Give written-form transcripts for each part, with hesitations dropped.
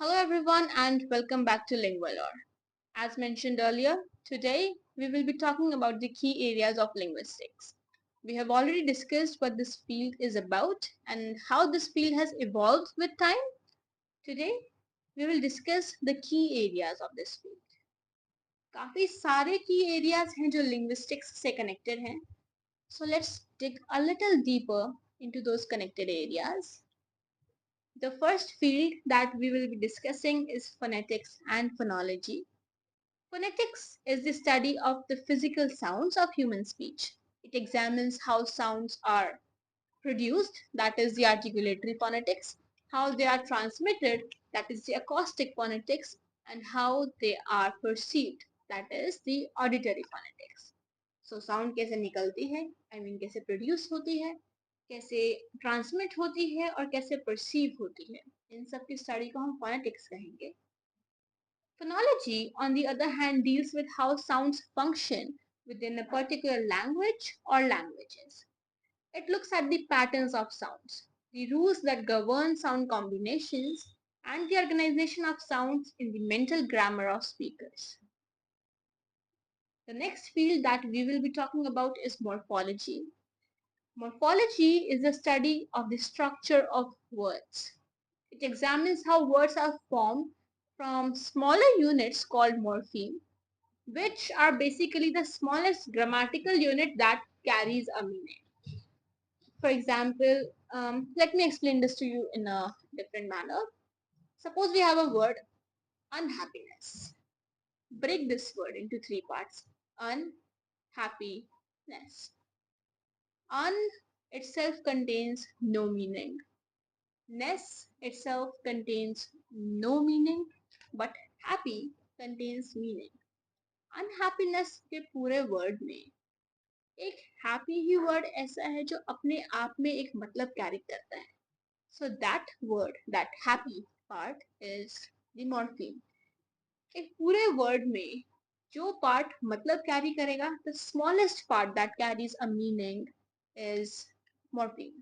Hello everyone and welcome back to Lingualore. As mentioned earlier, today we will be talking about the key areas of linguistics. We have already discussed what this field is about and how this field has evolved with time. Today we will discuss the key areas of this field. काफी सारे key areas हैं जो linguistics से connected हैं. So let's dig a little deeper into those connected areas. The first field that we will be discussing is phonetics and phonology. Phonetics is the study of the physical sounds of human speech. It examines how sounds are produced, that is the articulatory phonetics, how they are transmitted, that is the acoustic phonetics, and how they are perceived, that is the auditory phonetics. So sound कैसे निकलती है, कैसे produce होती है, कैसे transmit होती है और कैसे perceive होती है, इन सब की study को हम phonetics कहेंगे. Phonology, on the other hand, deals with how sounds function within a particular language or languages. It looks at the patterns of sounds, the rules that govern sound combinations, and the organization of sounds in the mental grammar of speakers. The next field that we will be talking about is morphology. Morphology is the study of the structure of words. It examines how words are formed from smaller units called morphine, which are basically the smallest grammatical unit that carries a meaning. For example, let me explain this to you in a different manner. Suppose we have a word unhappiness. Break this word into three parts. Unhappiness. Un itself contains no meaning. Ness itself contains no meaning, but happy contains meaning. Unhappiness के पूरे word में एक happy ही word ऐसा है जो अपने आप में एक मतलब कैरी करता है. So that word, that happy part is the morpheme. एक पूरे वर्ड में जो पार्ट मतलब कैरी करेगा, the smallest part that carries a meaning is morpheme.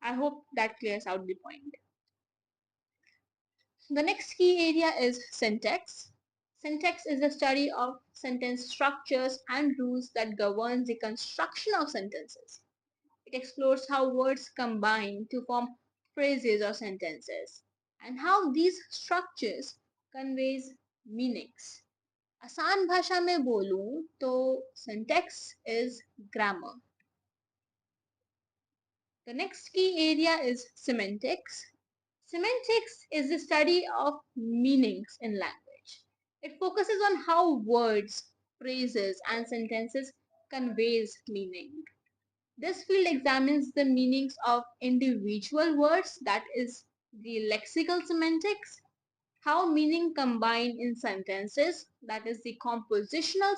I hope that clears out the point. The next key area is syntax. Syntax is the study of sentence structures and rules that govern the construction of sentences. It explores how words combine to form phrases or sentences and how these structures conveys meanings. आसान भाषा में बोलूं तो syntax is grammar. The next key area is semantics. Semantics is the study of meanings in language. It focuses on how words, phrases, and sentences conveys meaning. This field examines the meanings of individual words, that is the lexical semantics, how meaning combine in sentences, that is the compositional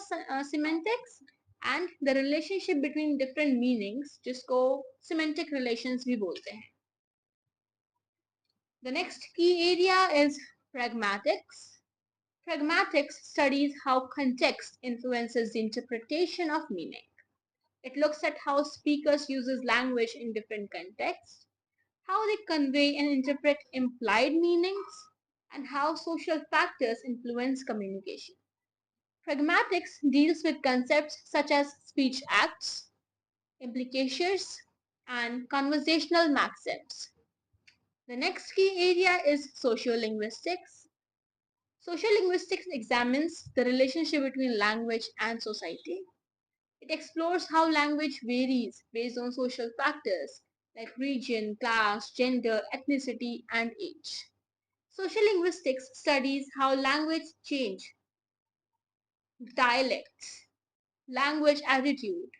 semantics, and the relationship between different meanings, जिसको semantic relations भी बोलते हैं. The next key area is pragmatics. Pragmatics studies how context influences the interpretation of meaning. It looks at how speakers uses language in different contexts, how they convey and interpret implied meanings, and how social factors influence communication. Pragmatics deals with concepts such as speech acts, implications, and conversational maxims. The next key area is sociolinguistics. Sociolinguistics examines the relationship between language and society. It explores how language varies based on social factors like region, class, gender, ethnicity, and age. Sociolinguistics studies how language change, dialects, language attitude,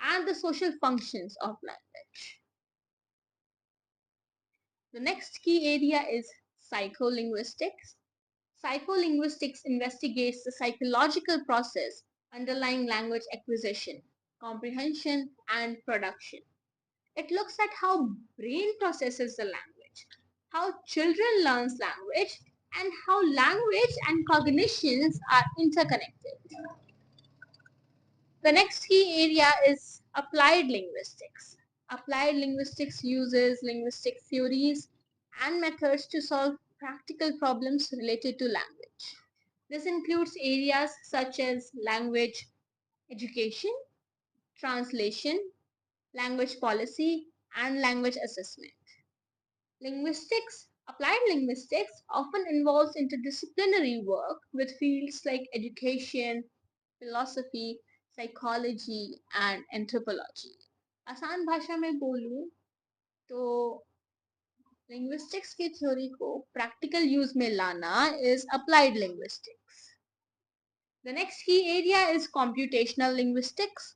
and the social functions of language. The next key area is psycholinguistics. Psycholinguistics investigates the psychological process underlying language acquisition, comprehension, and production. It looks at how brain processes the language, how children learn language, and how language and cognitions are interconnected. The next key area is applied linguistics. Applied linguistics uses linguistic theories and methods to solve practical problems related to language. This includes areas such as language education, translation, language policy, and language assessment. Applied linguistics often involves interdisciplinary work with fields like education, philosophy, psychology, and anthropology. आसान भाषा में बोलूं तो linguistics की theory को practical use में लाना is applied linguistics. The next key area is computational linguistics.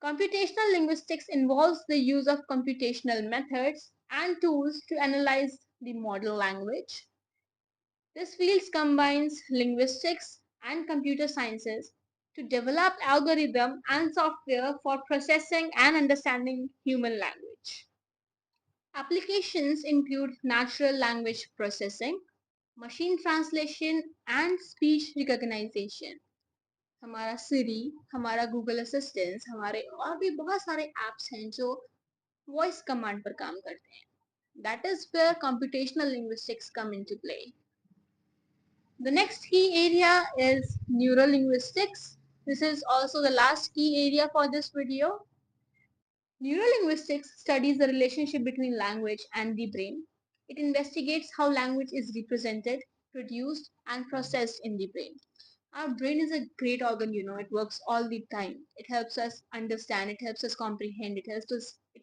Computational linguistics involves the use of computational methods and tools to analyze the model language. This field combines linguistics and computer sciences to develop algorithm and software for processing and understanding human language. Applications include natural language processing, machine translation, and speech recognition. हमारा सिरी, हमारा Google assistant, हमारे और भी बहुत सारे apps हैं जो voice command पर काम करते हैं. That is where computational linguistics come into play. The next key area is neurolinguistics. This is also the last key area for this video. Neurolinguistics studies the relationship between language and the brain. It investigates how language is represented, produced, and processed in the brain. Our brain is a great organ, it works all the time. It helps us understand, it helps us comprehend, it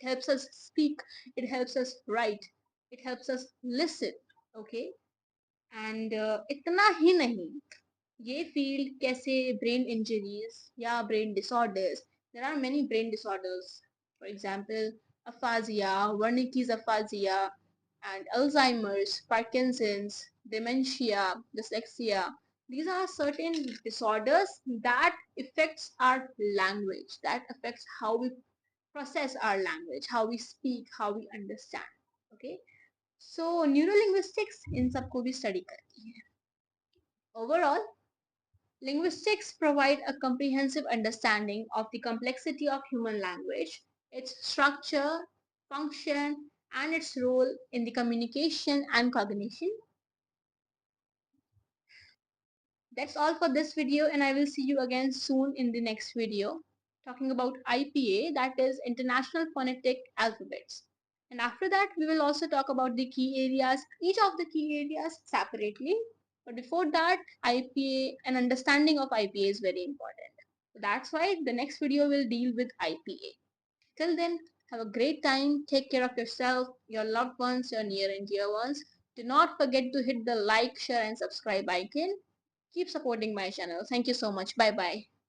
helps us speak, it helps us write, it helps us listen, okay? And इतना ही नहीं, ये field कैसे brain injuries या brain disorders, there are many brain disorders, for example aphasia, Wernicke's aphasia, and Alzheimer's, Parkinson's, dementia, dyslexia. These are certain disorders that affects our language, that affects how we process our language, how we speak, how we understand. Okay, so neurolinguistics इन सबको भी study करती है. Overall, linguistics provide a comprehensive understanding of the complexity of human language, its structure, function, and its role in the communication and cognition. That's all for this video, and I will see you again soon in the next video talking about IPA, that is International Phonetic Alphabets. And after that, we will also talk about the key areas, each of the key areas separately. But before that, IPA, an understanding of IPA is very important. So that's why the next video will deal with IPA. Till then, have a great time. Take care of yourself, your loved ones, your near and dear ones. Do not forget to hit the like, share, and subscribe icon. Keep supporting my channel. Thank you so much. Bye bye.